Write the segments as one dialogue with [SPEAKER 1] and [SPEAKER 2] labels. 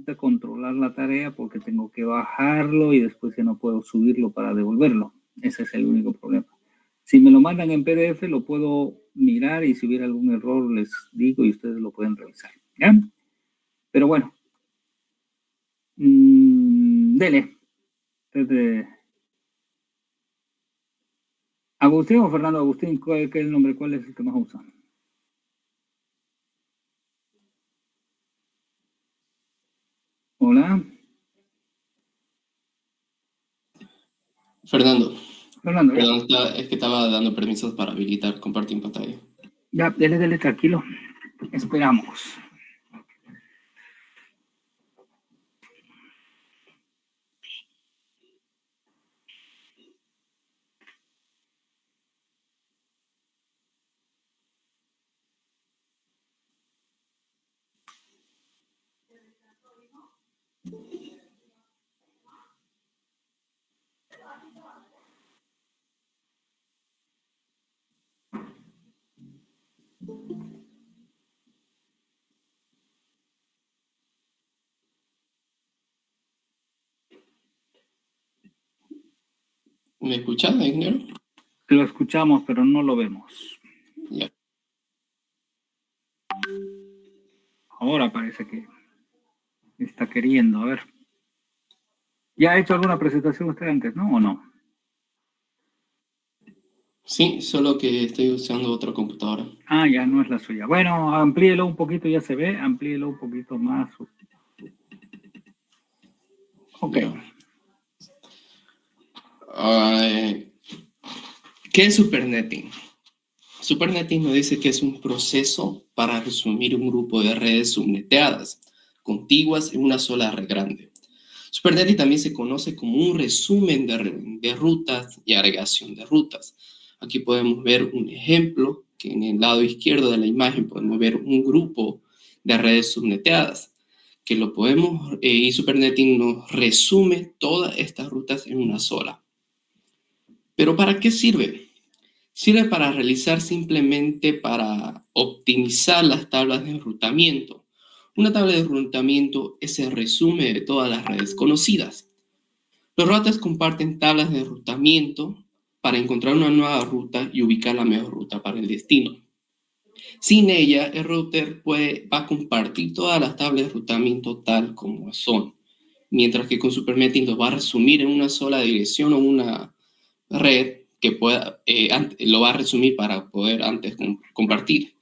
[SPEAKER 1] dificulta controlar la tarea porque tengo que bajarlo y después ya no puedo subirlo para devolverlo. Ese es el único problema. Si me lo mandan en PDF, lo puedo mirar y si hubiera algún error les digo y ustedes lo pueden revisar. ¿Ya? Pero bueno. Dele. Agustín o Fernando. Agustín, ¿qué es el nombre? ¿Cuál es el que más usa? Hola.
[SPEAKER 2] Fernando.
[SPEAKER 1] Fernando, ya.
[SPEAKER 2] Perdón, es que estaba dando permisos para habilitar compartir pantalla.
[SPEAKER 1] Ya, dele, tranquilo. Esperamos.
[SPEAKER 2] ¿Me escuchas, ingeniero?
[SPEAKER 1] Lo escuchamos, pero no lo vemos.
[SPEAKER 2] Ya.
[SPEAKER 1] Ahora parece que está queriendo, a ver. ¿Ya ha hecho alguna presentación usted antes, no? ¿O no?
[SPEAKER 2] Sí, solo que estoy usando otra computadora.
[SPEAKER 1] Ah, ya no es la suya. Bueno, amplíelo un poquito, ya se ve. Amplíelo un poquito más. Ok.
[SPEAKER 2] ¿Qué es Supernetting? Supernetting nos dice que es un proceso para resumir un grupo de redes subneteadas, contiguas en una sola red grande. Supernetting también se conoce como un resumen de rutas y agregación de rutas. Aquí podemos ver un ejemplo, que en el lado izquierdo de la imagen podemos ver un grupo de redes subneteadas, que lo podemos, y Supernetting nos resume todas estas rutas en una sola. ¿Pero para qué sirve? Sirve para realizar simplemente para optimizar las tablas de enrutamiento. Una tabla de enrutamiento es el resumen de todas las redes conocidas. Los routers comparten tablas de enrutamiento para encontrar una nueva ruta y ubicar la mejor ruta para el destino. Sin ella, el router va a compartir todas las tablas de enrutamiento tal como son, mientras que con Supernetting lo va a resumir en una sola dirección o una red que lo va a resumir para poder antes compartir.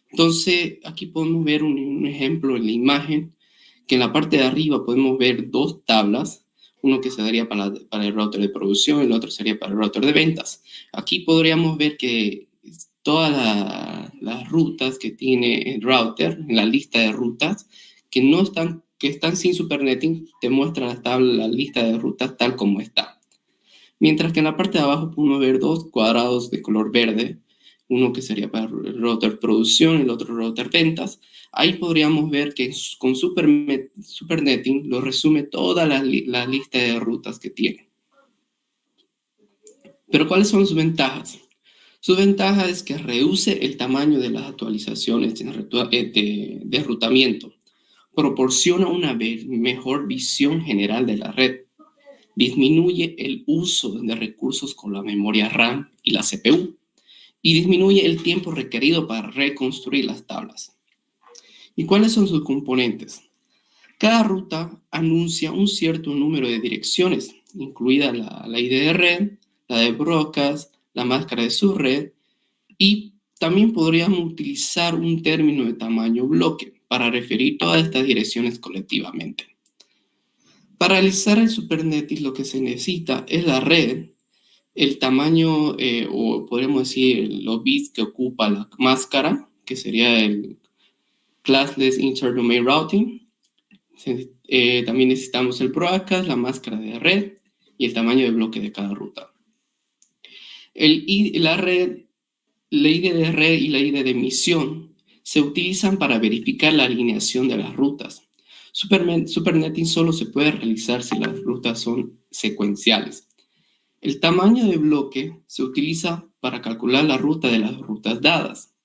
[SPEAKER 2] Entonces, aquí podemos ver un ejemplo en la imagen, que en la parte de arriba podemos ver dos tablas, uno que sería para el router de producción y el otro sería para el router de ventas. Aquí podríamos ver que todas las rutas que tiene el router, en la lista de rutas, que están sin Supernetting, te muestra la lista de rutas tal como está. Mientras que en la parte de abajo podemos ver dos cuadrados de color verde, uno que sería para el router producción y el otro router ventas. Ahí podríamos ver que con Supernetting lo resume toda la lista de rutas que tiene. Pero ¿cuáles son sus ventajas? Su ventaja es que reduce el tamaño de las actualizaciones de enrutamiento, proporciona una mejor visión general de la red, disminuye el uso de recursos con la memoria RAM y la CPU, y disminuye el tiempo requerido para reconstruir las tablas. ¿Y cuáles son sus componentes? Cada ruta anuncia un cierto número de direcciones, incluida la ID de red, la de broadcast, la máscara de subred, y también podríamos utilizar un término de tamaño bloque para referir todas estas direcciones colectivamente. Para realizar el Supernetting lo que se necesita es la red, el tamaño, o podríamos decir los bits que ocupa la máscara, que sería el Classless Interdomain Routing. También necesitamos el broadcast, la máscara de red y el tamaño de bloque de cada ruta. La ID de red y la ID de emisión se utilizan para verificar la alineación de las rutas. Supernetting solo se puede realizar si las rutas son secuenciales. El tamaño de bloque se utiliza para calcular la ruta de las rutas dadas.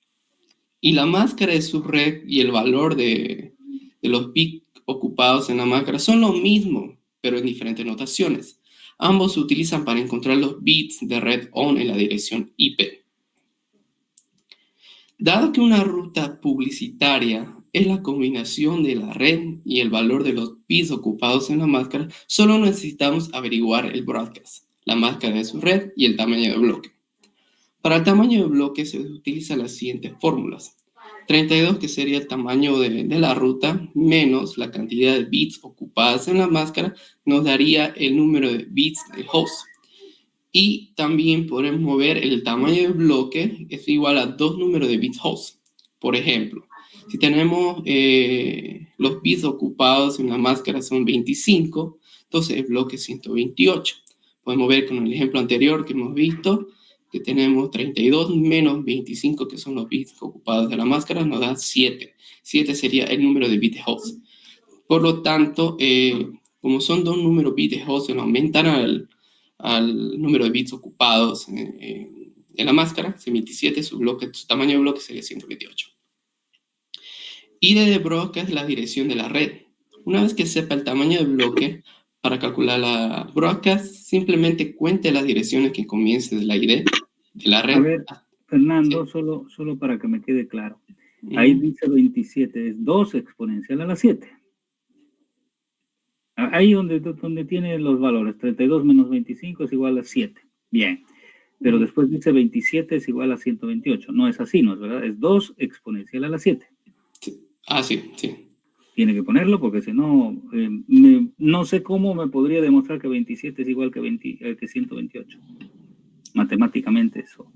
[SPEAKER 2] Y la máscara de subred y el valor de los bits ocupados en la máscara son lo mismo, pero en diferentes notaciones. Ambos se utilizan para encontrar los bits de red on en la dirección IP. Dado que una ruta publicitaria es la combinación de la red y el valor de los bits ocupados en la máscara, solo necesitamos averiguar el broadcast, la máscara de su red y el tamaño de bloque. Para el tamaño de bloque se utilizan las siguientes fórmulas. 32, que sería el tamaño de la ruta, menos la cantidad de bits ocupadas en la máscara, nos daría el número de bits del host. Y también podemos mover el tamaño del bloque, es igual a 2 números de bits host. Por ejemplo, si tenemos los bits ocupados en la máscara son 25, entonces el bloque es 128. Podemos ver con el ejemplo anterior que hemos visto, que tenemos 32 menos 25, que son los bits ocupados de la máscara, nos da 7. 7 sería el número de bits host. Por lo tanto, como son 2 números bits de host, se aumentan al número de bits ocupados en la máscara, 27, su tamaño de bloque sería 128. ID de broadcast es la dirección de la red. Una vez que sepa el tamaño del bloque, para calcular la broadcast, simplemente cuente las direcciones que comiencen de la ID de la red.
[SPEAKER 1] A ver, Fernando,
[SPEAKER 2] sí.
[SPEAKER 1] solo para que me quede claro. Ahí dice 27, es 2 exponencial a la 7. Ahí donde tiene los valores, 32 menos 25 es igual a 7. Bien. Pero después dice 27 es igual a 128. No es así, ¿no es verdad? Es 2 exponencial a la 7.
[SPEAKER 2] Sí. Ah, sí, sí.
[SPEAKER 1] Tiene que ponerlo porque si no, no sé cómo me podría demostrar que 27 es igual que 128. Matemáticamente eso.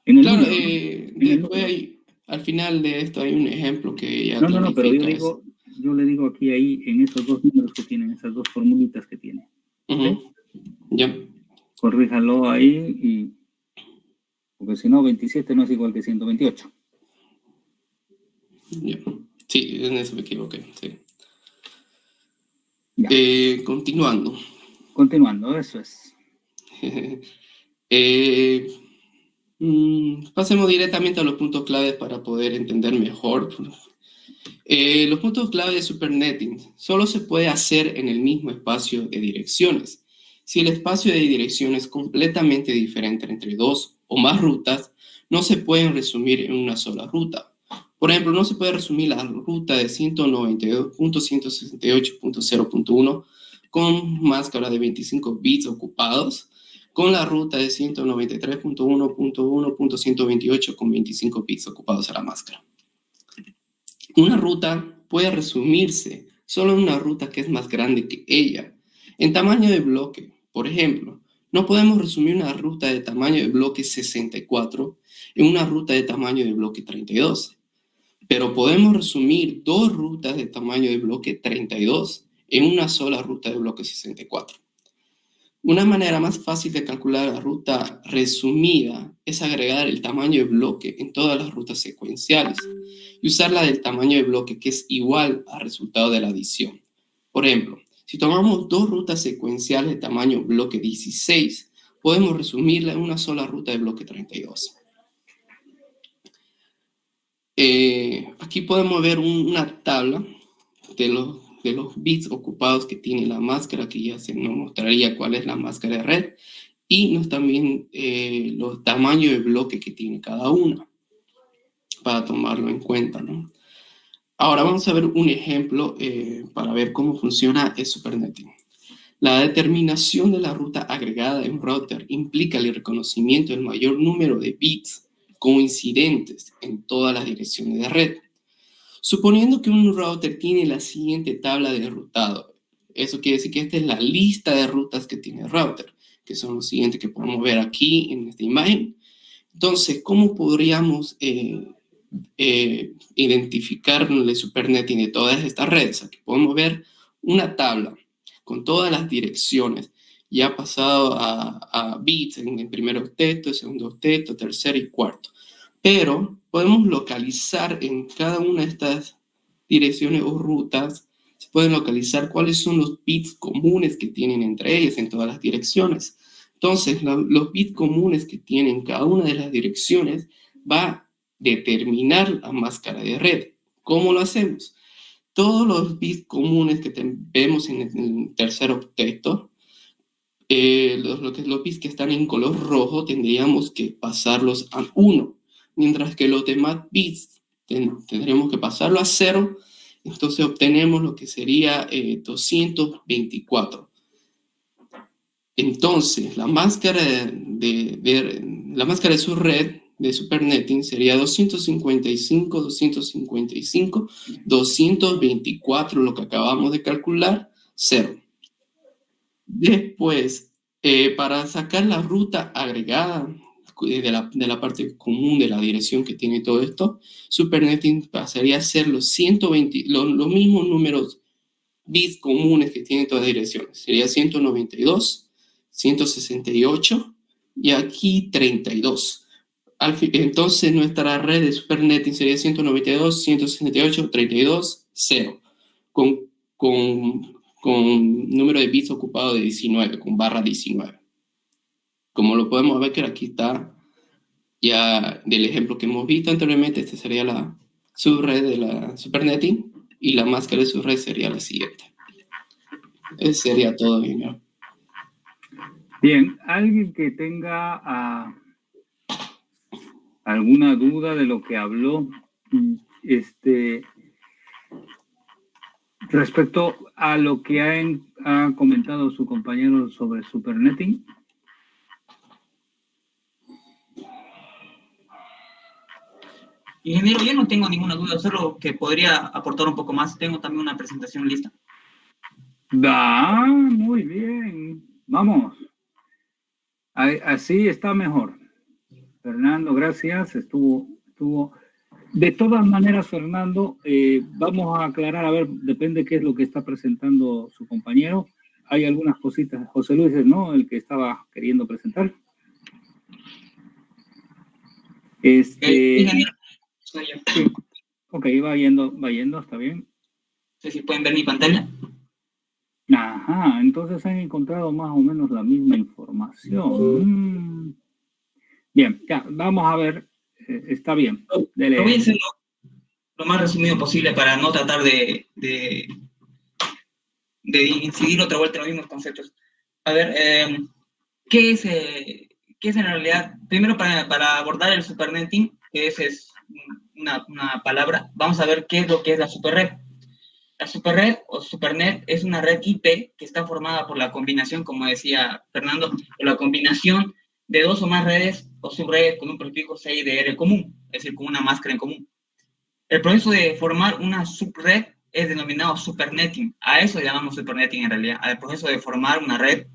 [SPEAKER 1] En el
[SPEAKER 2] claro,
[SPEAKER 1] número,
[SPEAKER 2] después al final de esto hay un ejemplo que ya
[SPEAKER 1] No, pero yo le digo aquí, ahí, en esos 2 números que tienen, esas 2 formulitas que tiene. ¿Sí?
[SPEAKER 2] Ya.
[SPEAKER 1] Corríjalo ahí, porque si no, 27 no es igual que 128.
[SPEAKER 2] Ya. Sí, en eso me equivoqué, sí.
[SPEAKER 1] Ya.
[SPEAKER 2] Continuando.
[SPEAKER 1] Continuando, eso es.
[SPEAKER 2] Pasemos directamente a los puntos claves para poder entender mejor. Los puntos clave de SuperNetting solo se puede hacer en el mismo espacio de direcciones. Si el espacio de dirección es completamente diferente entre 2 o más rutas, no se pueden resumir en una sola ruta. Por ejemplo, no se puede resumir la ruta de 192.168.0.1 con máscara de 25 bits ocupados con la ruta de 193.1.1.128 con 25 bits ocupados a la máscara. Una ruta puede resumirse solo en una ruta que es más grande que ella. En tamaño de bloque, por ejemplo, no podemos resumir una ruta de tamaño de bloque 64 en una ruta de tamaño de bloque 32. Pero podemos resumir 2 rutas de tamaño de bloque 32 en una sola ruta de bloque 64. Una manera más fácil de calcular la ruta resumida es agregar el tamaño de bloque en todas las rutas secuenciales y usar la del tamaño de bloque que es igual al resultado de la adición. Por ejemplo, si tomamos 2 rutas secuenciales de tamaño bloque 16, podemos resumirla en una sola ruta de bloque 32. Aquí podemos ver una tabla de los bits ocupados que tiene la máscara, que ya se nos mostraría cuál es la máscara de red, y también los tamaños de bloque que tiene cada una, para tomarlo en cuenta, ¿no? Ahora vamos a ver un ejemplo para ver cómo funciona el SuperNetting. La determinación de la ruta agregada en router implica el reconocimiento del mayor número de bits coincidentes en todas las direcciones de red. Suponiendo que un router tiene la siguiente tabla de enrutado, eso quiere decir que esta es la lista de rutas que tiene el router, que son los siguientes que podemos ver aquí en esta imagen. Entonces, ¿cómo podríamos identificar el SuperNetting de todas estas redes? Aquí podemos ver una tabla con todas las direcciones, ya pasado a bits en el primer octeto, segundo octeto, tercero y cuarto. Pero podemos localizar en cada una de estas direcciones o rutas, se pueden localizar cuáles son los bits comunes que tienen entre ellas en todas las direcciones. Entonces, los bits comunes que tienen cada una de las direcciones va a determinar la máscara de red. ¿Cómo lo hacemos? todos los bits comunes que vemos en el tercer octeto, los bits que están en color rojo tendríamos que pasarlos a 1, mientras que los demás bits tendríamos que pasarlo a 0, entonces obtenemos lo que sería 224. Entonces, la máscara de subred de SuperNetting sería 255, 255, 224, lo que acabamos de calcular, 0. Después, para sacar la ruta agregada de la parte común de la dirección que tiene todo esto, SuperNetting pasaría a ser los 120, los mismos números bits comunes que tienen todas las direcciones. Sería 192, 168 y aquí 32. Entonces nuestra red de SuperNetting sería 192, 168, 32, 0, con número de bits ocupado de 19, con barra 19. Como lo podemos ver que aquí está ya del ejemplo que hemos visto anteriormente, esta sería la subred de la SuperNetting y la máscara de subred sería la siguiente. Eso sería todo, Junior.
[SPEAKER 1] Bien, alguien que tenga alguna duda de lo que habló, respecto a lo que ha comentado su compañero sobre SuperNetting.
[SPEAKER 3] Ingeniero, yo no tengo ninguna duda, solo que podría aportar un poco más. Tengo también una presentación lista.
[SPEAKER 1] Muy bien. Vamos. Así está mejor. Fernando, gracias. Estuvo. De todas maneras, Fernando, vamos a aclarar, a ver, depende qué es lo que está presentando su compañero. Hay algunas cositas. José Luis, ¿no? El que estaba queriendo presentar.
[SPEAKER 3] Ingeniero, soy yo.
[SPEAKER 1] Sí. Ok, va yendo, está bien.
[SPEAKER 3] No sé si pueden ver mi pantalla.
[SPEAKER 1] Ajá, entonces han encontrado más o menos la misma información. Bien, ya, vamos a ver. Está bien.
[SPEAKER 3] Lo voy a hacer lo más resumido posible para no tratar de incidir otra vuelta en los mismos conceptos. A ver, ¿qué es en realidad? Primero, para abordar el SuperNetting, que es una palabra, vamos a ver qué es lo que es la superred. La superred o SuperNet es una red IP que está formada por la combinación, como decía Fernando, por la combinación de dos o más redes o subredes con un prefijo CIDR común, es decir, con una máscara en común. El proceso de formar una subred es denominado SuperNetting. A eso le llamamos SuperNetting en realidad, al proceso de formar una red,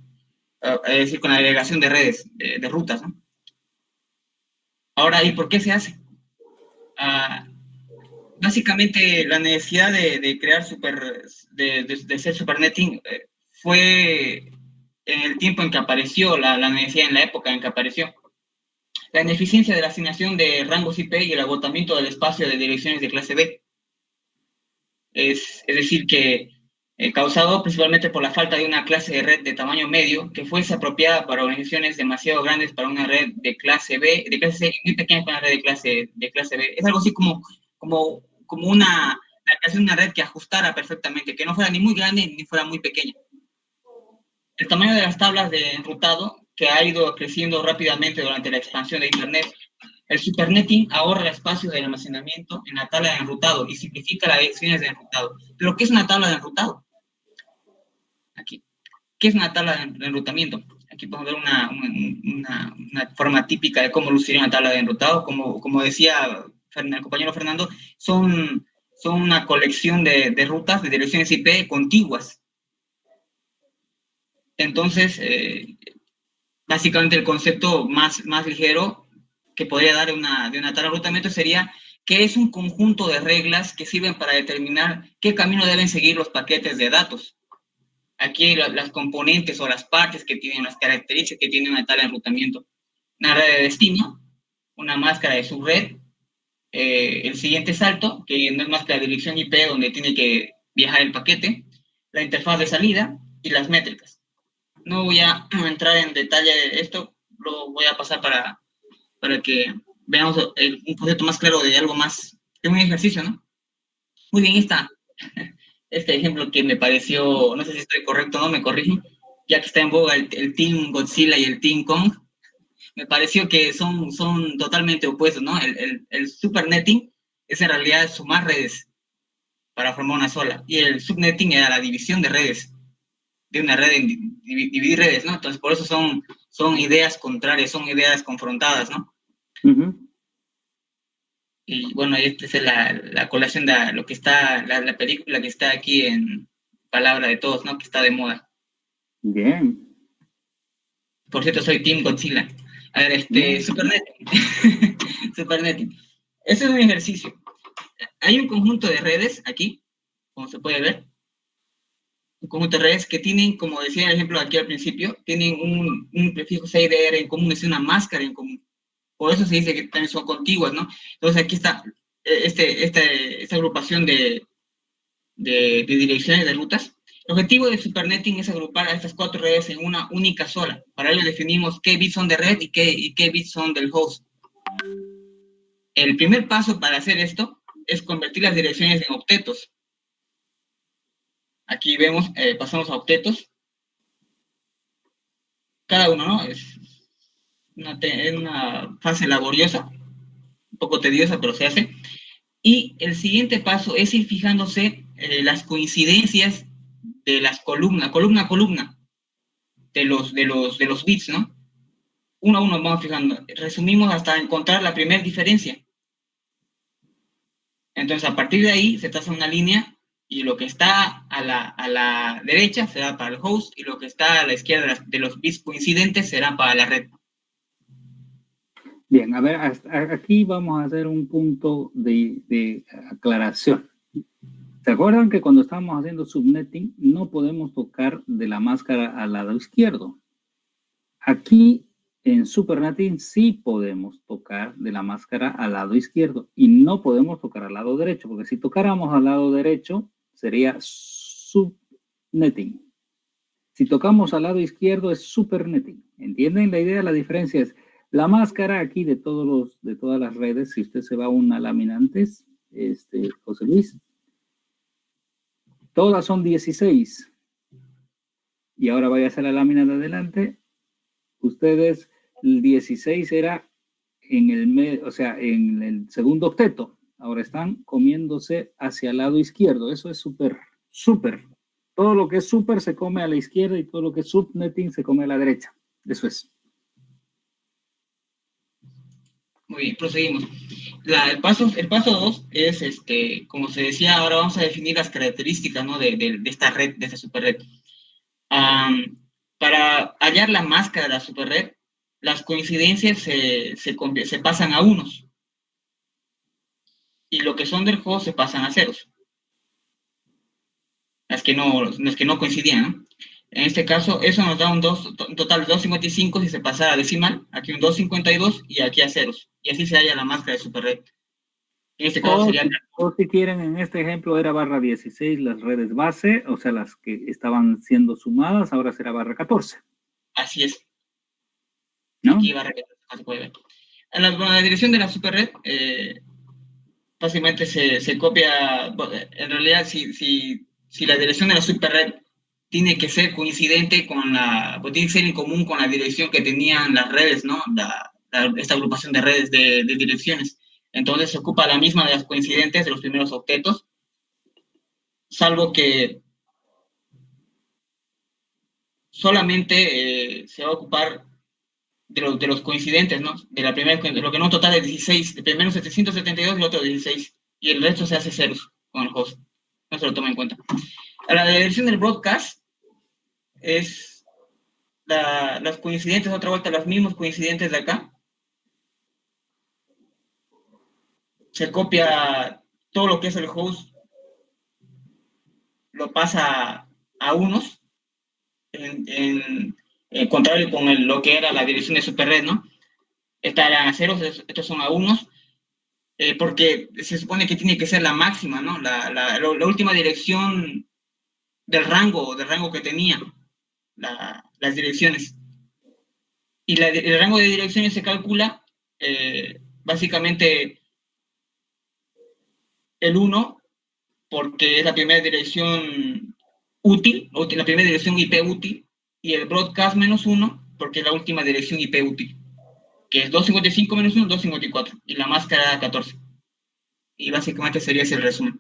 [SPEAKER 3] es decir, con la agregación de redes, de rutas, ¿no? Ahora, ¿y por qué se hace? Básicamente, la necesidad de crear de ser SuperNetting fue en el tiempo en que apareció, la necesidad en la época en que apareció. La ineficiencia de la asignación de rangos IP y el agotamiento del espacio de direcciones de clase B. Es decir, que causado principalmente por la falta de una clase de red de tamaño medio que fuese apropiada para organizaciones demasiado grandes para una red de clase B, de clase C, muy pequeña para una red de clase B. Es algo así como la creación de una red que ajustara perfectamente, que no fuera ni muy grande ni fuera muy pequeña. El tamaño de las tablas de enrutado, que ha ido creciendo rápidamente durante la expansión de Internet. El SuperNetting ahorra el espacio de almacenamiento en la tabla de enrutado y simplifica las direcciones de enrutado. ¿Pero qué es una tabla de enrutado? Aquí. ¿Qué es una tabla de enrutamiento? Aquí podemos ver una forma típica de cómo luciría una tabla de enrutado. Como decía el compañero Fernando, son una colección de rutas, de direcciones IP contiguas. Entonces, básicamente el concepto más ligero que podría dar de una tabla de enrutamiento sería que es un conjunto de reglas que sirven para determinar qué camino deben seguir los paquetes de datos. Aquí las componentes o las partes que tienen las características que tiene una tabla de enrutamiento. Una red de destino, una máscara de subred, el siguiente salto, que no es más que la dirección IP donde tiene que viajar el paquete, la interfaz de salida y las métricas. No voy a entrar en detalle de esto, lo voy a pasar para que veamos un concepto más claro de algo más, de un ejercicio, ¿no? Muy bien, esta Este ejemplo que me pareció, no sé si estoy correcto o no, me corrigen, ya que está en boga el Team Godzilla y el Team Kong, me pareció que son totalmente opuestos, ¿no? El Supernetting es en realidad sumar redes para formar una sola, y el Subnetting era la división de redes, de una red, dividir redes, ¿no? Entonces, por eso son ideas contrarias, son ideas confrontadas, ¿no?
[SPEAKER 1] Ujú.
[SPEAKER 3] Y bueno, esta es la colación de lo que está, la película que está aquí en Palabra de Todos, ¿no? Que está de moda.
[SPEAKER 1] Bien.
[SPEAKER 3] Por cierto, soy Team Godzilla. A ver,
[SPEAKER 1] Mm.
[SPEAKER 3] Supernetting. Supernetting. Ese es un ejercicio. Hay un conjunto de redes aquí, como se puede ver, un conjunto de redes que tienen, como decía el ejemplo aquí al principio, tienen un prefijo CIDR en común, es una máscara en común. Por eso se dice que también son contiguas, ¿no? Entonces aquí está esta agrupación de direcciones de rutas. El objetivo de Supernetting es agrupar a estas 4 redes en una única sola. Para ello definimos qué bits son de red y qué bits son del host. El primer paso para hacer esto es convertir las direcciones en octetos. Aquí vemos, pasamos a octetos. Cada uno, ¿no? Es una fase laboriosa, un poco tediosa, pero se hace. Y el siguiente paso es ir fijándose las coincidencias de las columna a columna, de los bits, ¿no? Uno a uno vamos fijando. Resumimos hasta encontrar la primera diferencia. Entonces, a partir de ahí se traza una línea y lo que está a la derecha será para el host y lo que está a la izquierda de los bits coincidentes será para la red.
[SPEAKER 1] Bien, a ver, aquí vamos a hacer un punto de aclaración. ¿Se acuerdan que cuando estábamos haciendo subnetting no podemos tocar de la máscara al lado izquierdo? Aquí en supernetting sí podemos tocar de la máscara al lado izquierdo y no podemos tocar al lado derecho, porque si tocáramos al lado derecho sería subnetting. Si tocamos al lado izquierdo es supernetting. ¿Entienden la idea? La diferencia es la máscara aquí de todas las redes. Si usted se va a una lámina antes, José Luis, todas son 16. Y ahora vaya a hacer la lámina de adelante. Ustedes, el 16 era en el segundo octeto. Ahora están comiéndose hacia el lado izquierdo. Eso es súper, súper. Todo lo que es súper se come a la izquierda y todo lo que es subnetting se come a la derecha. Eso es.
[SPEAKER 3] Muy bien, proseguimos. El paso 2 es, como se decía, ahora vamos a definir las características, ¿no? de esta red, de esta superred. Para hallar la máscara de la superred, las coincidencias se pasan a unos y lo que son del host se pasan a ceros, las que no coincidían, ¿no? En este caso, eso nos da un total de 255 si se pasara a decimal, aquí un 252 y aquí a ceros. Y así se halla la máscara de superred. En este caso
[SPEAKER 1] O,
[SPEAKER 3] sería,
[SPEAKER 1] o si quieren, en este ejemplo era barra 16 las redes base, o sea, las que estaban siendo sumadas, ahora será barra 14,
[SPEAKER 3] así es.
[SPEAKER 1] ¿no?
[SPEAKER 3] Aquí va a repetir, se puede ver. La dirección de la superred, básicamente se copia, en realidad, si la dirección de la superred tiene que ser coincidente pues tiene que ser en común con la dirección que tenían las redes, ¿no? Esta agrupación de redes de direcciones. Entonces se ocupa la misma de las coincidentes de los primeros octetos, salvo que solamente se va a ocupar de los coincidentes, ¿no? De lo que no total es 16, el primero 772 y el otro 16, y el resto se hace ceros con el host. No se lo toma en cuenta. A la dirección del broadcast es las coincidentes, otra vuelta, los mismos coincidentes de acá. Se copia todo lo que es el host, lo pasa a unos, en contrario con lo que era la dirección de superred, ¿no? Estas eran a ceros, estos son a unos, porque se supone que tiene que ser la máxima, ¿no? La última dirección del rango que tenía las direcciones. Y el rango de direcciones se calcula básicamente el 1 porque es la primera dirección útil, la primera dirección IP útil, y el broadcast -1, porque es la última dirección IP útil, que es 255-1, 254, y la máscara 14. Y básicamente sería ese el resumen.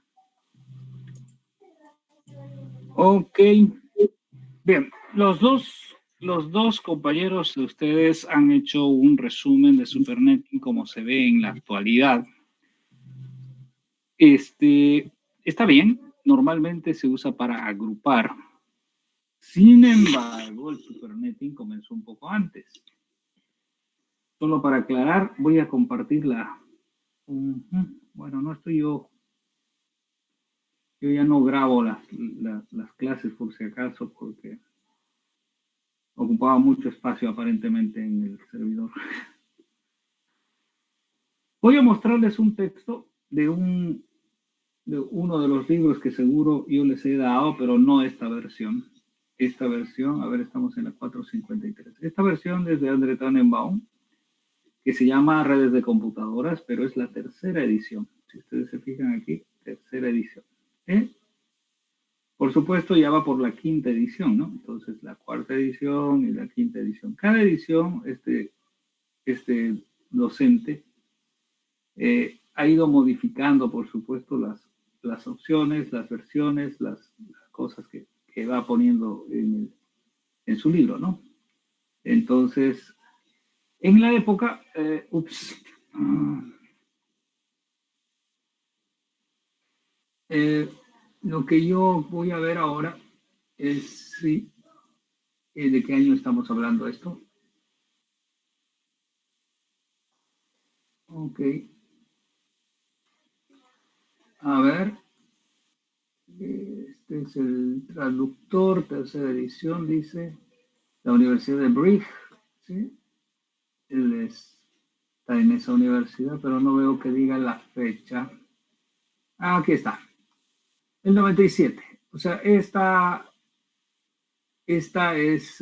[SPEAKER 1] Ok. Bien, los dos compañeros de ustedes han hecho un resumen de Supernetting como se ve en la actualidad. Está bien, normalmente se usa para agrupar. Sin embargo, el Supernetting comenzó un poco antes. Solo para aclarar, voy a compartir bueno, no estoy yo ya no grabo las clases por si acaso, porque ocupaba mucho espacio aparentemente en el servidor. Voy a mostrarles un texto de uno de los libros que seguro yo les he dado, pero no esta versión. Esta versión, a ver, estamos en la 453. Esta versión es de André Tannenbaum, que se llama Redes de Computadoras, pero es la tercera edición. Si ustedes se fijan aquí, tercera edición. Por supuesto, ya va por la quinta edición, ¿no? Entonces, la cuarta edición y la quinta edición. Cada edición, este docente ha ido modificando, por supuesto, las opciones, las versiones, las cosas que va poniendo en su libro, ¿no? Entonces, en la época, lo que yo voy a ver ahora es de qué año estamos hablando esto. Ok. A ver. Este es el traductor, tercera edición, dice la Universidad de Brigg, ¿sí? Él está en esa universidad, pero no veo que diga la fecha. Ah, aquí está. El 97. O sea, esta es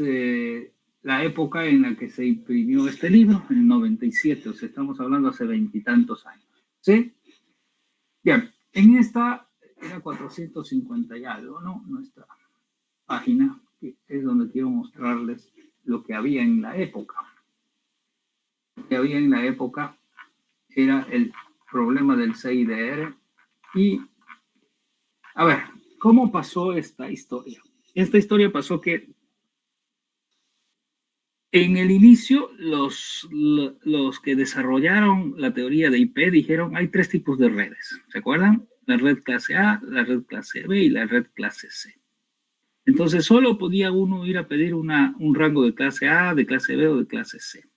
[SPEAKER 1] la época en la que se imprimió este libro, en el 97. O sea, estamos hablando hace 20 y tantos años. ¿Sí? Bien, en esta era 450 y algo, ¿no? Nuestra página, que es donde quiero mostrarles lo que había en la época. Lo que había en la época era el problema del CIDR. Y, a ver, ¿cómo pasó esta historia? Esta historia pasó que en el inicio los que desarrollaron la teoría de IP dijeron hay tres tipos de redes, ¿se acuerdan? La red clase A, la red clase B y la red clase C. Entonces solo podía uno ir a pedir un rango de clase A, de clase B o de clase C.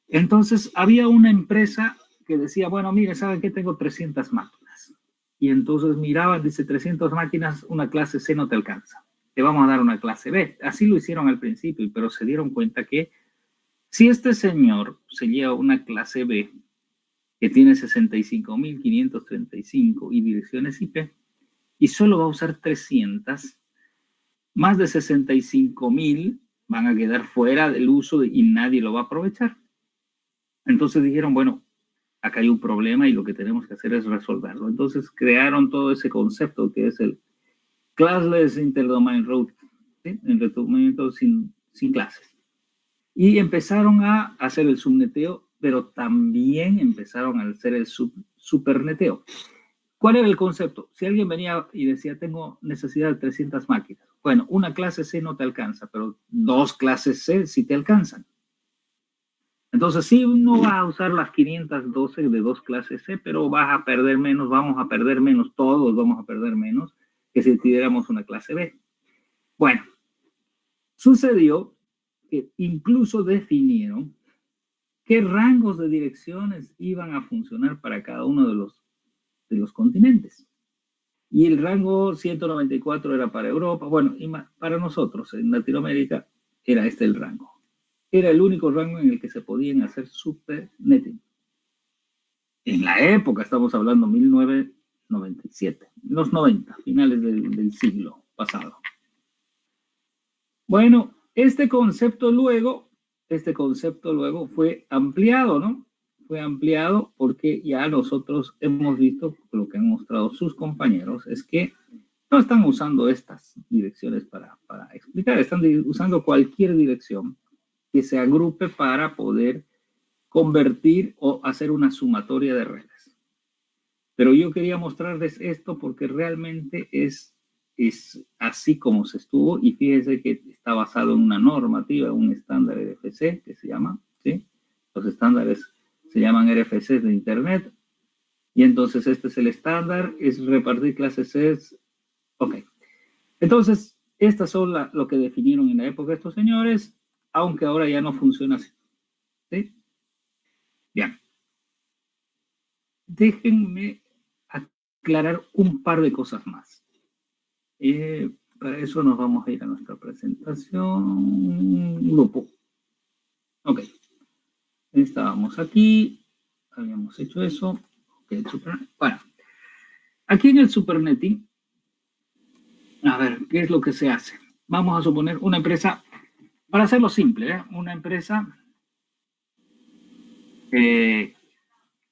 [SPEAKER 1] Entonces había una empresa que decía, bueno, mire, ¿saben qué? Tengo 300 máquinas. Y entonces miraban, dice, 300 máquinas, una clase C no te alcanza. Te vamos a dar una clase B. Así lo hicieron al principio, pero se dieron cuenta que si este señor se lleva una clase B que tiene 65.535 y direcciones IP y solo va a usar 300, más de 65.000 van a quedar fuera del uso y nadie lo va a aprovechar. Entonces dijeron, bueno, acá hay un problema y lo que tenemos que hacer es resolverlo. Entonces crearon todo ese concepto que es el Classless Interdomain Routing, ¿sí? Enrutamiento sin clases. Y empezaron a hacer el subneteo, pero también empezaron a hacer el superneteo. ¿Cuál era el concepto? Si alguien venía y decía, tengo necesidad de 300 máquinas. Bueno, una clase C no te alcanza, pero dos clases C sí te alcanzan. Entonces, sí, uno va a usar las 512 de dos clases C, pero vas a perder menos, vamos a perder menos, todos vamos a perder menos que si tuviéramos una clase B. Bueno, sucedió que incluso definieron qué rangos de direcciones iban a funcionar para cada uno de los continentes. Y el rango 194 era para Europa, bueno, y para nosotros en Latinoamérica era este el rango. Era el único rango en el que se podían hacer supernetting. En la época, estamos hablando 1997, los 90, finales del siglo pasado. Bueno, este concepto luego fue ampliado, ¿no? fue ampliado porque ya nosotros hemos visto, lo que han mostrado sus compañeros, es que no están usando estas direcciones para explicar, están usando cualquier dirección que se agrupe para poder convertir o hacer una sumatoria de redes. Pero yo quería mostrarles esto porque realmente es así como se estuvo, y fíjense que está basado en una normativa, un estándar RFC que se llama, ¿sí? Los estándares se llaman RFCs de Internet, y entonces este es el estándar, es repartir clases C. Ok. Entonces, estas son lo que definieron en la época estos señores, aunque ahora ya no funciona así. ¿Sí? Bien. Déjenme aclarar un par de cosas más. Para eso nos vamos a ir a nuestra presentación. Grupo. Ok. Estábamos aquí. Habíamos hecho eso. Okay, bueno. Aquí en el Supernetting, a ver, ¿qué es lo que se hace? Vamos a suponer una empresa, para hacerlo simple, una empresa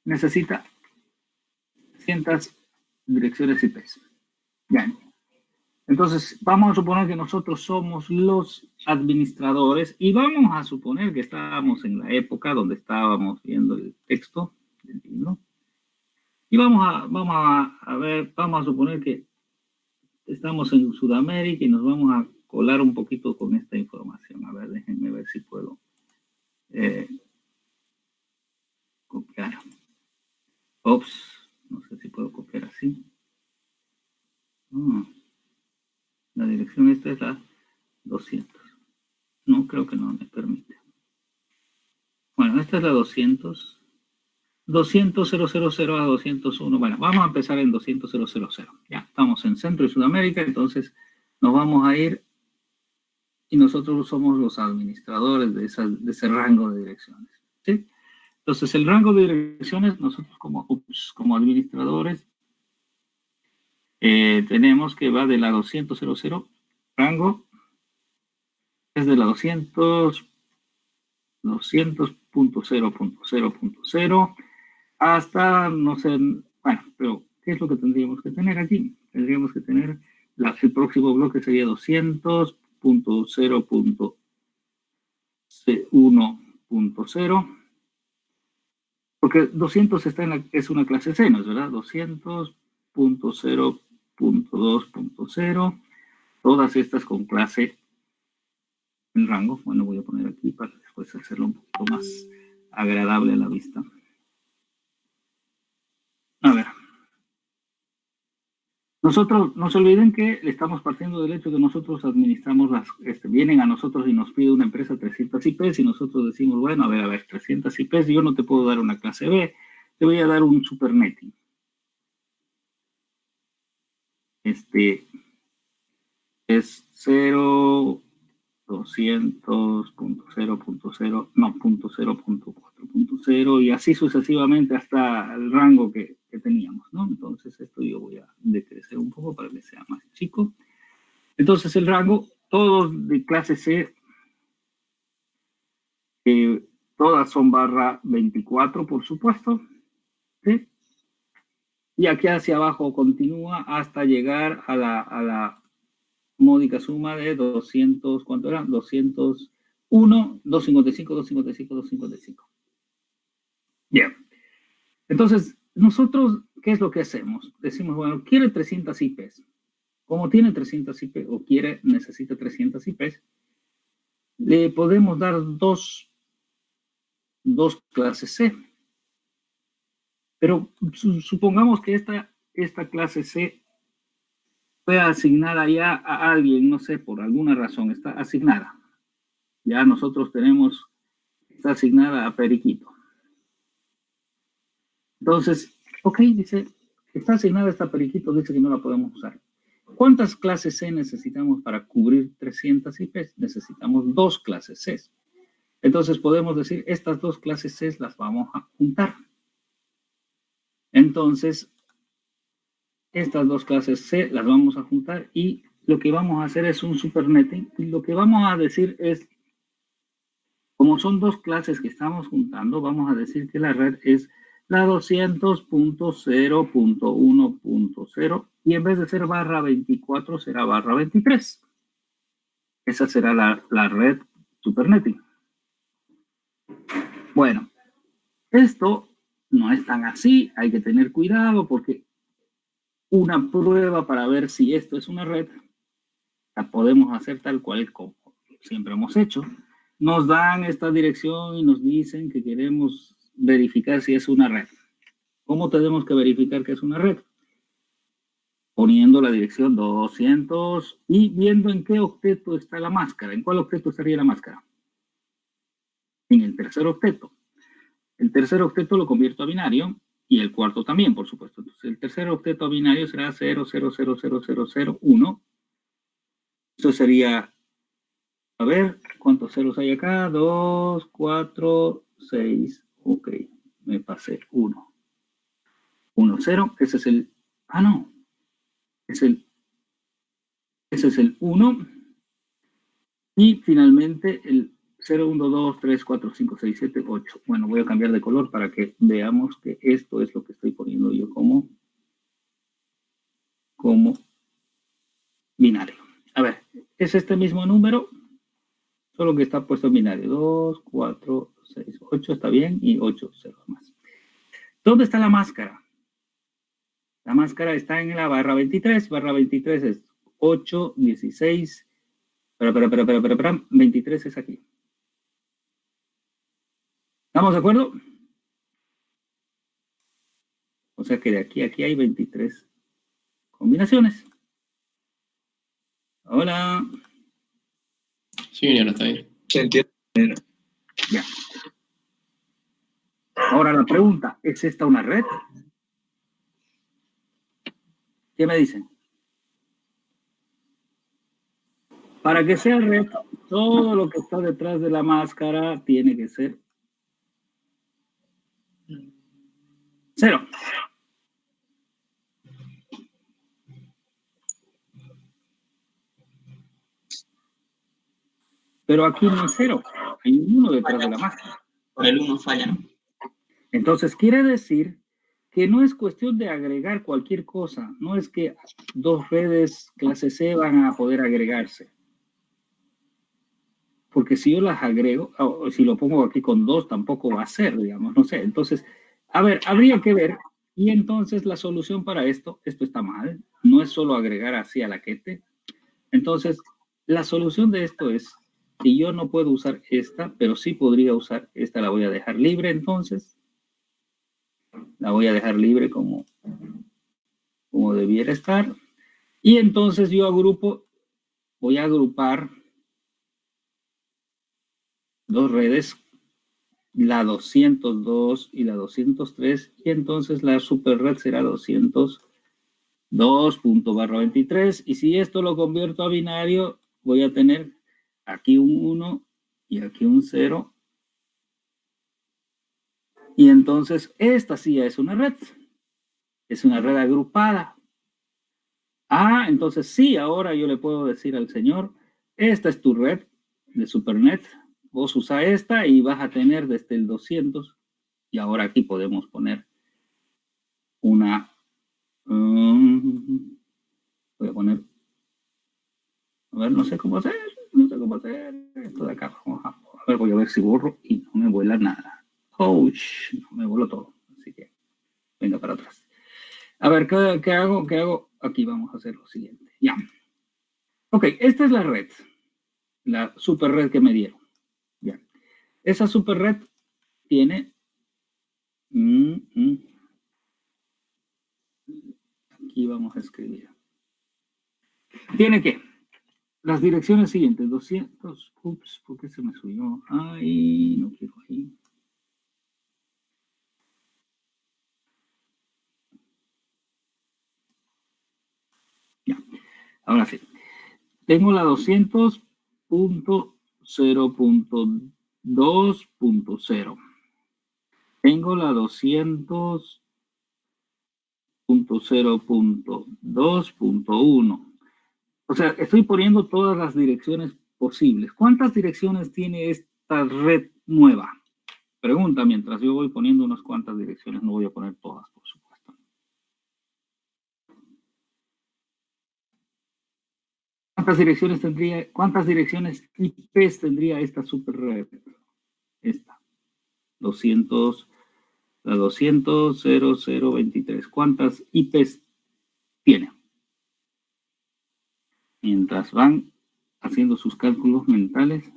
[SPEAKER 1] necesita 300 direcciones IP. Bien. Entonces, vamos a suponer que nosotros somos los administradores y vamos a suponer que estábamos en la época donde estábamos viendo el texto del libro. Y vamos a suponer que estamos en Sudamérica y nos vamos a colar un poquito con esta información. A ver, déjenme ver si puedo copiar. Ops, no sé si puedo copiar así. La dirección esta es la 200. No, creo que no me permite. Bueno, esta es la 200. 200.000 a 201. Bueno, vamos a empezar en 200.000. Ya, estamos en Centro y Sudamérica, entonces nos vamos a ir y nosotros somos los administradores de ese rango de direcciones. ¿Sí? Entonces, el rango de direcciones, nosotros como administradores, tenemos que va de la 200.000, rango, es de la 200.0.0.0 hasta, no sé, bueno, pero ¿qué es lo que tendríamos que tener aquí? Tendríamos que tener, el próximo bloque sería 200.0.1.0, porque 200 es una clase C, ¿no es verdad? 200.0.2.0, todas estas con clase en rango. Bueno, voy a poner aquí para después hacerlo un poco más agradable a la vista. A ver. Nosotros, no se olviden que le estamos partiendo del hecho que nosotros administramos vienen a nosotros y nos pide una empresa 300 IPs y nosotros decimos, bueno, a ver, 300 IPs, yo no te puedo dar una clase B, te voy a dar un Supernetting. Es 0, 200.0.0, no, 0.4.0 y así sucesivamente hasta el rango que teníamos, ¿no? Entonces esto yo voy a decrecer un poco para que sea más chico. Entonces el rango, todos de clase C, todas son barra 24, por supuesto, ¿sí? Y aquí hacia abajo continúa hasta llegar a la módica suma de 200, ¿cuánto era? 201, 255, 255, 255. Bien. Entonces, nosotros, ¿qué es lo que hacemos? Decimos, bueno, quiere 300 IPs. Como tiene 300 IPs o necesita 300 IPs, le podemos dar dos clases C. Pero supongamos que esta clase C fue asignada ya a alguien, no sé, por alguna razón, está asignada. Ya nosotros está asignada a Periquito. Entonces, ok, dice, está asignada esta Periquito, dice que no la podemos usar. ¿Cuántas clases C necesitamos para cubrir 300 IPs? Necesitamos 2 clases C. Entonces podemos decir, estas 2 clases C las vamos a juntar. Entonces, estas 2 clases C las vamos a juntar y lo que vamos a hacer es un Supernetting. Y lo que vamos a decir es, Como son dos clases que estamos juntando, vamos a decir que la red es la 200.0.1.0 y en vez de ser barra 24 será barra 23. Esa será la red Supernetting. Bueno, esto no es tan así, hay que tener cuidado porque una prueba para ver si esto es una red, la podemos hacer tal cual como siempre hemos hecho. Nos dan esta dirección y nos dicen que queremos verificar si es una red. ¿Cómo tenemos que verificar que es una red? Poniendo la dirección 200 y viendo en qué octeto está la máscara. ¿En cuál octeto estaría la máscara? En el tercer octeto. El tercer octeto lo convierto a binario y el cuarto también, por supuesto. Entonces, el tercer octeto a binario será 0000001. Eso sería, a ver, ¿cuántos ceros hay acá? 2, 4, 6. Ok, me pasé 1. 1, 0. Ese es el... Ah, no. Ese es el 1. Y finalmente el 0, 1, 2, 3, 4, 5, 6, 7, 8. Bueno, voy a cambiar de color para que veamos que esto es lo que estoy poniendo yo como binario. A ver, es este mismo número, solo que está puesto en binario. 2, 4, 6, 8 está bien y 8 ceros más. ¿Dónde está la máscara? La máscara está en la barra 23. Barra 23 es 8, 16. 23 es aquí. ¿Estamos de acuerdo? O sea que de aquí a aquí hay 23 combinaciones. Hola.
[SPEAKER 2] Sí, señora, está bien.
[SPEAKER 3] Se entiende.
[SPEAKER 1] Ya. Ahora la pregunta, ¿es esta una red? ¿Qué me dicen? Para que sea red, todo lo que está detrás de la máscara tiene que ser 0. Pero aquí no es 0. Hay un 1 detrás de la máscara.
[SPEAKER 3] Por el 1 falla, ¿no?
[SPEAKER 1] Entonces quiere decir que no es cuestión de agregar cualquier cosa. No es que dos redes clase C van a poder agregarse. Porque si yo las agrego, o si lo pongo aquí con 2, tampoco va a ser, digamos, no sé. Entonces, a ver, habría que ver. Y entonces la solución para esto está mal. No es solo agregar así a la quete. Entonces, la solución de esto es que yo no puedo usar esta, pero sí podría usar esta. La voy a dejar libre, entonces. La voy a dejar libre como debiera estar. Y entonces yo voy a agrupar dos redes, la 202 y la 203, y entonces la superred será 202.23, y si esto lo convierto a binario, voy a tener aquí un 1 y aquí un 0, y entonces esta sí ya es una red agrupada. Ah, entonces sí, ahora yo le puedo decir al señor, esta es tu red de Supernet, vos usa esta y vas a tener desde el 200, y ahora aquí podemos poner una, voy a poner, a ver, no sé cómo hacer esto de acá, a ver, voy a ver si borro y no me vuela nada. Ouch, no me voló todo, así que venga para atrás. A ver, ¿qué hago? Aquí vamos a hacer lo siguiente, ya. Ok, esta es la red, la super red que me dieron. Ya. Esa super red tiene aquí vamos a escribir. Tiene que las direcciones siguientes, 200, ups, ¿por qué se me subió? Ay, no quiero ahí. Ya, ahora sí. Tengo la 200.0.2.0. Tengo la 200.0.2.1. O sea, estoy poniendo todas las direcciones posibles. ¿Cuántas direcciones tiene esta red nueva. Pregunta mientras yo voy poniendo unas cuantas direcciones, no voy a poner todas, por supuesto. ¿Cuántas direcciones IPs tendría esta superred? Esta. 200, la 200.0023. ¿Cuántas IPs tiene? Mientras van haciendo sus cálculos mentales.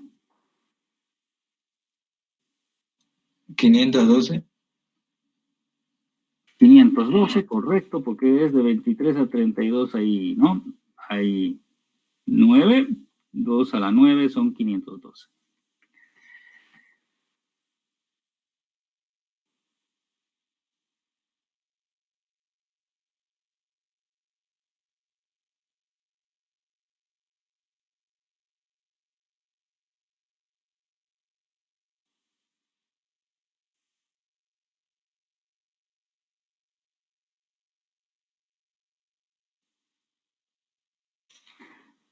[SPEAKER 4] 512.
[SPEAKER 1] 512, correcto, porque es de 23 a 32 ahí, ¿no? Hay 9, 2 a la 9 son 512.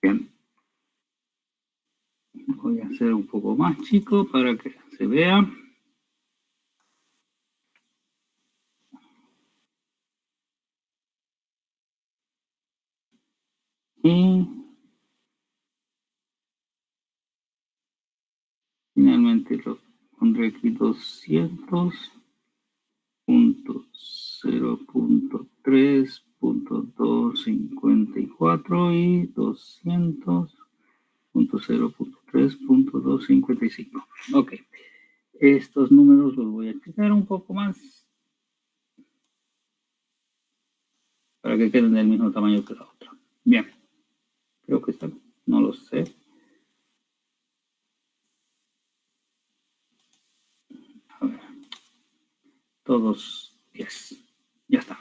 [SPEAKER 1] Bien. Voy a hacer un poco más chico para que se vea. Y finalmente lo pondré aquí 200.0.3.254 y 200.0.3.255. Ok. Estos números los voy a explicar un poco más para que queden del mismo tamaño que la otra. Bien. Creo que está, no lo sé. A ver. Todos 10. Ya está.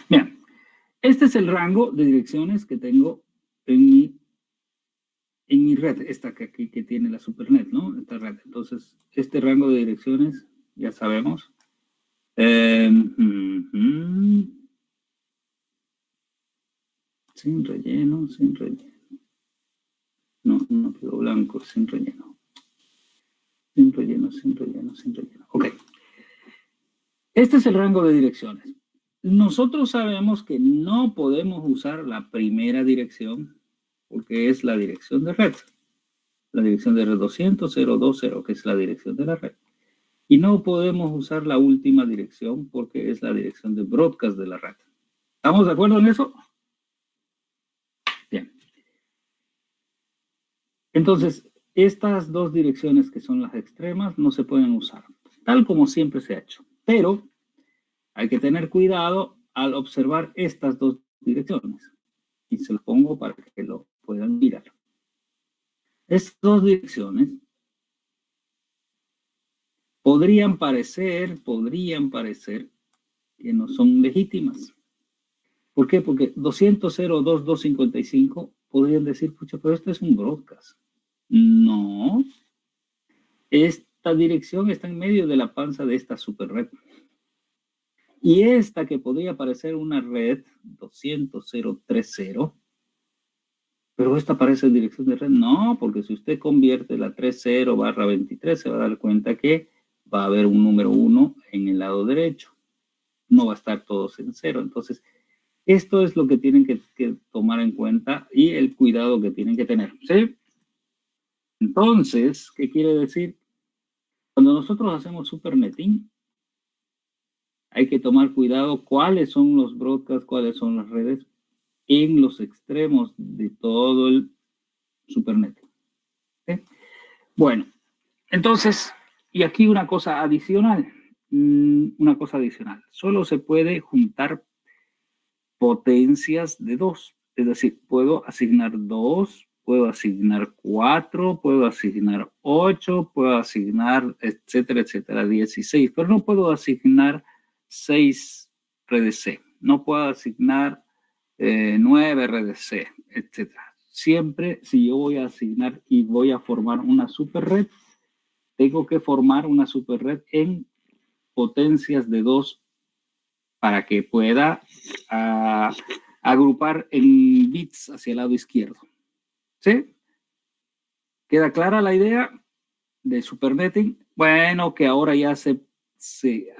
[SPEAKER 1] Bien. Este es el rango de direcciones que tengo en mi red, esta que aquí que tiene la Supernet, ¿no? Esta red. Entonces, este rango de direcciones, ya sabemos. Sin relleno, sin relleno. No, no quedó blanco, sin relleno. Sin relleno, sin relleno, sin relleno. Ok. Este es el rango de direcciones. Nosotros sabemos que no podemos usar la primera dirección porque es la dirección de red. La dirección de red 200.020, que es la dirección de la red. Y no podemos usar la última dirección porque es la dirección de broadcast de la red. ¿Estamos de acuerdo en eso? Bien. Entonces, estas dos direcciones que son las extremas no se pueden usar, tal como siempre se ha hecho. Pero hay que tener cuidado al observar estas dos direcciones. Y se los pongo para que lo puedan mirar. Estas dos direcciones podrían parecer que no son legítimas. ¿Por qué? Porque 200.02255 podrían decir, pucha, pero esto es un broadcast. No. Esta dirección está en medio de la panza de esta superred. Y esta que podría parecer una red 200.030, pero esta parece dirección de red. No, porque si usted convierte la 30/23, se va a dar cuenta que va a haber un número 1 en el lado derecho. No va a estar todos en 0. Entonces, esto es lo que tienen que tomar en cuenta y el cuidado que tienen que tener. ¿Sí? Entonces, ¿qué quiere decir? Cuando nosotros hacemos supernetting, hay que tomar cuidado cuáles son los broadcasts, cuáles son las redes en los extremos de todo el supernetting. ¿Sí? Bueno, entonces, y aquí una cosa adicional. Solo se puede juntar potencias de 2. Es decir, puedo asignar 2, puedo asignar 4, puedo asignar 8, puedo asignar, etcétera, etcétera, 16. Pero no puedo asignar 6 redes C. No puedo asignar 9 redes C, etcétera. Siempre, si yo voy a asignar y voy a formar una superred, tengo que formar una superred en potencias de 2 para que pueda agrupar en bits hacia el lado izquierdo. ¿Sí? ¿Queda clara la idea? de Supernetting, bueno, que ahora ya se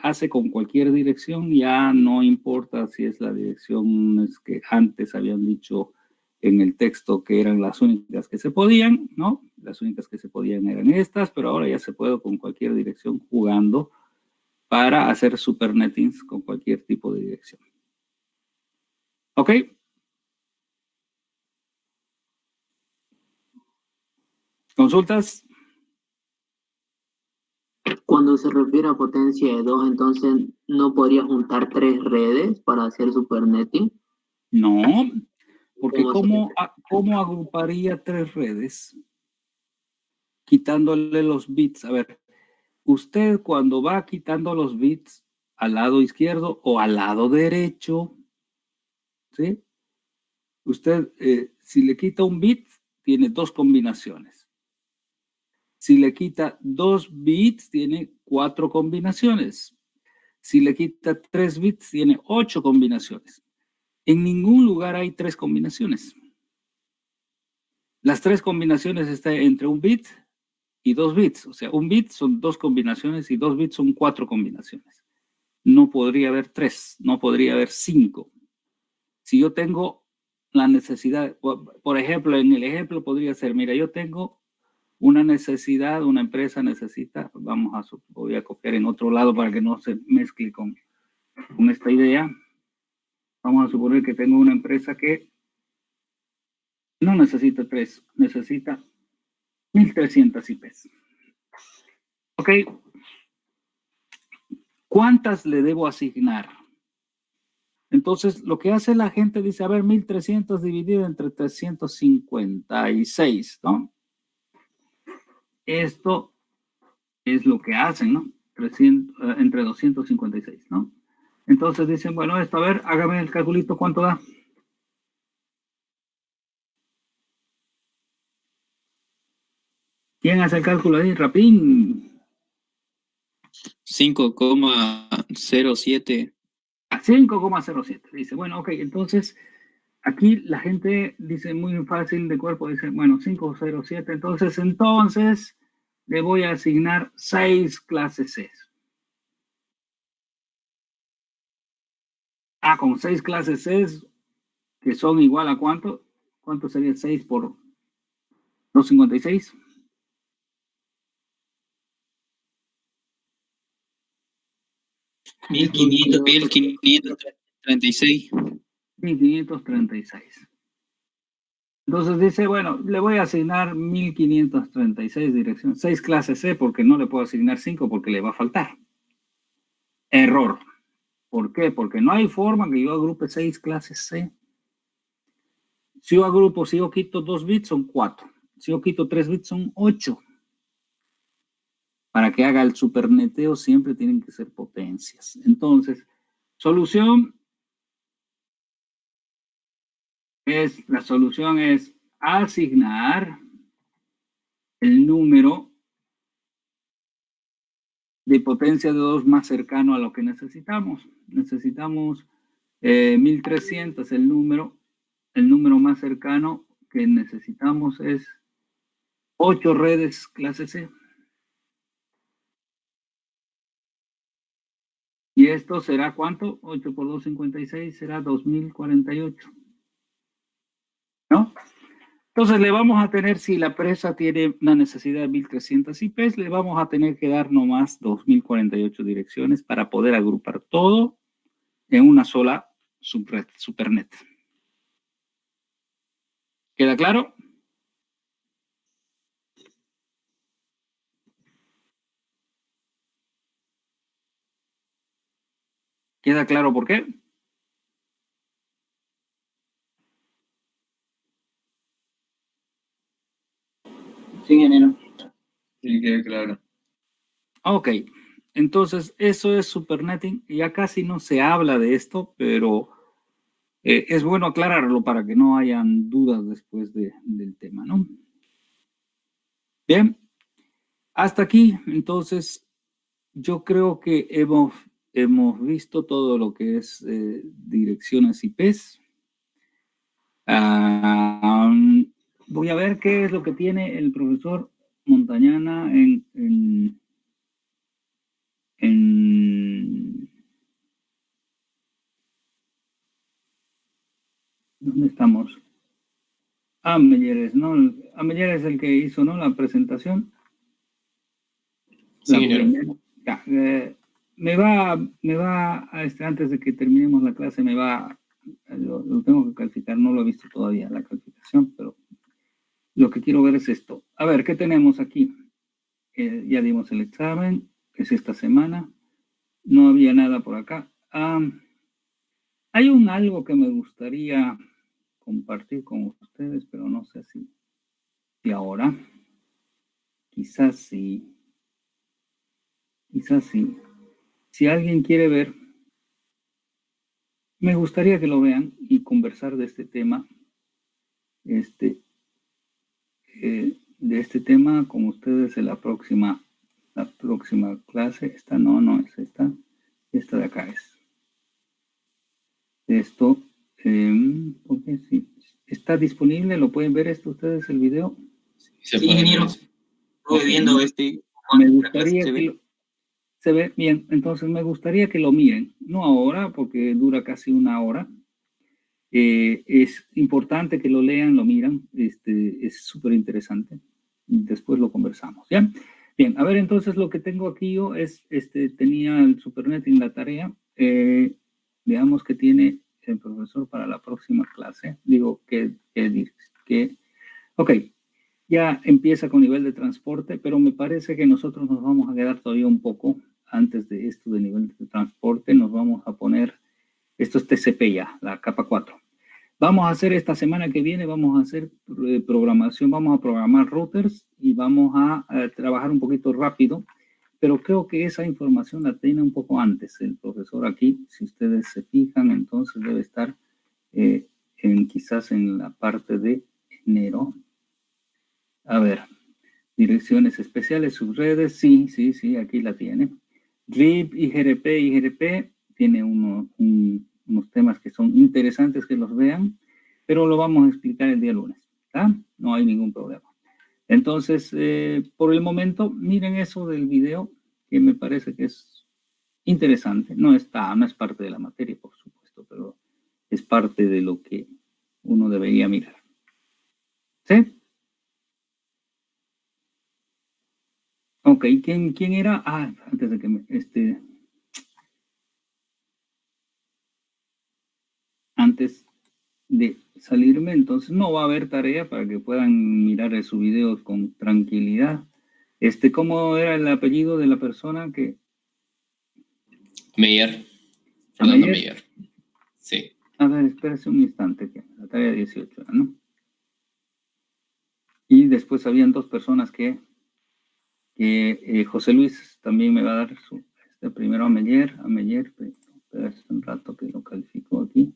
[SPEAKER 1] hace con cualquier dirección, ya no importa si es la dirección que antes habían dicho en el texto que eran las únicas que se podían, ¿no? Las únicas que se podían eran estas, pero ahora ya se puede con cualquier dirección jugando para hacer supernettings con cualquier tipo de dirección. ¿Ok? ¿Consultas?
[SPEAKER 4] Cuando se refiere a potencia de 2, entonces no podría juntar 3 redes para hacer supernetting.
[SPEAKER 1] No, porque
[SPEAKER 4] ¿Cómo
[SPEAKER 1] ¿cómo agruparía 3 redes? Quitándole los bits. A ver, usted cuando va quitando los bits al lado izquierdo o al lado derecho, ¿sí? Usted, si le quita un bit, tiene 2 combinaciones. Si le quita 2 bits, tiene 4 combinaciones. Si le quita 3 bits, tiene 8 combinaciones. En ningún lugar hay 3 combinaciones. Las 3 combinaciones están entre un bit y 2 bits. O sea, un bit son 2 combinaciones y 2 bits son 4 combinaciones. No podría haber 3, no podría haber 5. Si yo tengo la necesidad, por ejemplo, en el ejemplo podría ser, mira, yo tengo una necesidad, una empresa necesita, voy a copiar en otro lado para que no se mezcle con esta idea. Vamos a suponer que tengo una empresa que no necesita 3, necesita 1300 IPs. ¿Ok? ¿Cuántas le debo asignar? Entonces, lo que hace la gente dice, a ver, 1300 dividido entre 356, ¿no? Esto es lo que hacen, ¿no? Entre 256, ¿no? Entonces dicen, bueno, esto, a ver, hágame el calculito, ¿cuánto da? ¿Quién hace el cálculo ahí? Rapín.
[SPEAKER 5] 5,07.
[SPEAKER 1] A 5,07. Dice, bueno, ok, entonces aquí la gente dice muy fácil de cuerpo, dice, bueno, 507, entonces le voy a asignar 6 clases C. Con 6 clases C, que son igual a ¿cuánto? ¿Cuánto sería 6 por 256?
[SPEAKER 5] $1,536.
[SPEAKER 1] 1536. Entonces dice, bueno, le voy a asignar 1536 direcciones, 6 clases C, porque no le puedo asignar 5 porque le va a faltar. Error. ¿Por qué? Porque no hay forma que yo agrupe 6 clases C. Si yo quito 2 bits, son 4. Si yo quito 3 bits, son 8. Para que haga el superneteo siempre tienen que ser potencias. Entonces, solución es asignar el número de potencia de 2 más cercano a lo que necesitamos. Necesitamos 1300, el número más cercano que necesitamos es 8 redes clase C. ¿Y esto será cuánto? 8 por 256 será 2048. ¿No? Entonces le vamos a tener, si la presa tiene una necesidad de 1300 IPs, le vamos a tener que dar nomás 2048 direcciones para poder agrupar todo en una sola supernet. ¿Queda claro? ¿Queda claro por qué?
[SPEAKER 3] Sí, ingeniero.
[SPEAKER 2] Sí, queda claro.
[SPEAKER 1] Ok, entonces eso es supernetting. Ya casi no se habla de esto, pero es bueno aclararlo para que no hayan dudas después del tema, ¿no? Bien, hasta aquí, entonces, yo creo que hemos visto todo lo que es direcciones IPs. Voy a ver qué es lo que tiene el profesor Montañana ¿dónde estamos? Amelleres, ¿no? Amelleres es el que hizo, ¿no? La presentación.
[SPEAKER 2] Sí,
[SPEAKER 1] La
[SPEAKER 2] ingeniero.
[SPEAKER 1] primera. Ya, me va antes de que terminemos la clase, lo tengo que calificar, no lo he visto todavía la calificación, pero lo que quiero ver es esto. A ver, ¿qué tenemos aquí? Ya dimos el examen, es esta semana, no había nada por acá. Hay algo que me gustaría compartir con ustedes, pero no sé si ahora. Quizás sí. Si alguien quiere ver, me gustaría que lo vean y conversar de este tema, de este tema con ustedes en la próxima clase. Esta no es esta de acá es. Esto, porque sí, está disponible, lo pueden ver ustedes el video.
[SPEAKER 2] Sí,
[SPEAKER 3] ingeniero. Estuve viendo
[SPEAKER 1] Me gustaría que se ve bien, entonces me gustaría que lo miren, no ahora porque dura casi una hora. Es importante que lo lean, lo miran, es súper interesante. Después lo conversamos, ¿ya? Bien, a ver, entonces lo que tengo aquí yo es, tenía el Supernet en la tarea. Veamos qué tiene el profesor para la próxima clase. Digo, ok, ya empieza con nivel de transporte, pero me parece que nosotros nos vamos a quedar todavía un poco antes de esto de nivel de transporte. Nos vamos a poner, esto es TCP ya, la capa 4. Vamos a hacer esta semana que viene, vamos a hacer programación, vamos a programar routers y vamos a trabajar un poquito rápido, pero creo que esa información la tiene un poco antes el profesor aquí. Si ustedes se fijan, entonces debe estar quizás en la parte de enero. A ver, direcciones especiales, subredes, sí, aquí la tiene. RIP, IGRP, tiene unos temas que son interesantes que los vean, pero lo vamos a explicar el día lunes, ¿está? No hay ningún problema. Entonces, por el momento, miren eso del video, que me parece que es interesante. No es parte de la materia, por supuesto, pero es parte de lo que uno debería mirar. ¿Sí? Ok, ¿quién era? Antes de que antes de salirme, entonces no va a haber tarea para que puedan mirar su video con tranquilidad. ¿Cómo era el apellido de la persona que?
[SPEAKER 2] Meyer. Fernando Meyer. Sí.
[SPEAKER 1] A ver, espérese un instante, que la tarea 18, ¿no? Y después habían dos personas que José Luis también me va a dar primero a Meyer, espérese un rato que lo califico aquí.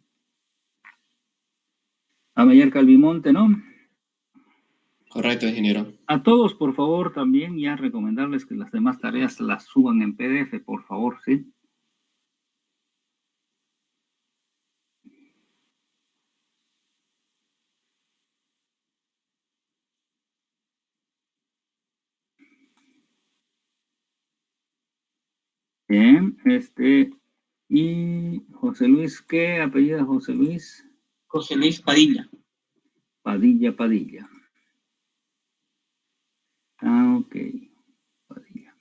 [SPEAKER 1] A Meyer Calvimonte, ¿no?
[SPEAKER 2] Correcto, ingeniero.
[SPEAKER 1] A todos, por favor, también ya recomendarles que las demás tareas las suban en PDF, por favor, ¿sí? Bien, y José Luis, ¿qué apellido José Luis?
[SPEAKER 3] José Luis Padilla.
[SPEAKER 1] Padilla. Ok, Padilla.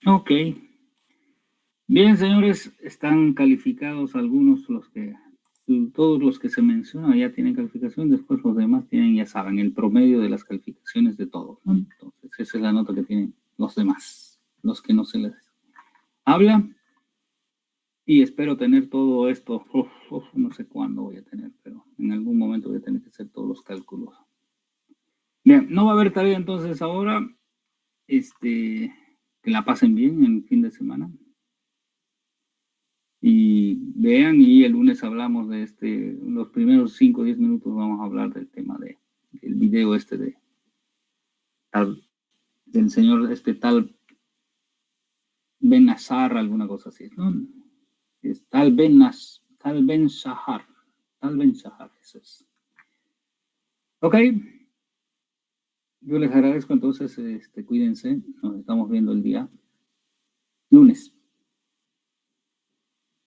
[SPEAKER 1] Ok. Bien, señores, están calificados todos los que se mencionan ya tienen calificación, después los demás tienen, ya saben, el promedio de las calificaciones de todos, ¿no? Entonces, esa es la nota que tienen los demás, los que no se les habla. Y espero tener todo esto, no sé cuándo voy a tener, pero en algún momento voy a tener que hacer todos los cálculos. Bien, no va a haber tarea entonces ahora. que la pasen bien en el fin de semana. Y vean, y el lunes hablamos de los primeros 5 o 10 minutos vamos a hablar del tema del video del señor tal Ben Nazar, alguna cosa así, ¿no? Es tal Ben Shahar, eso es. Ok, yo les agradezco entonces, cuídense, nos estamos viendo el día lunes.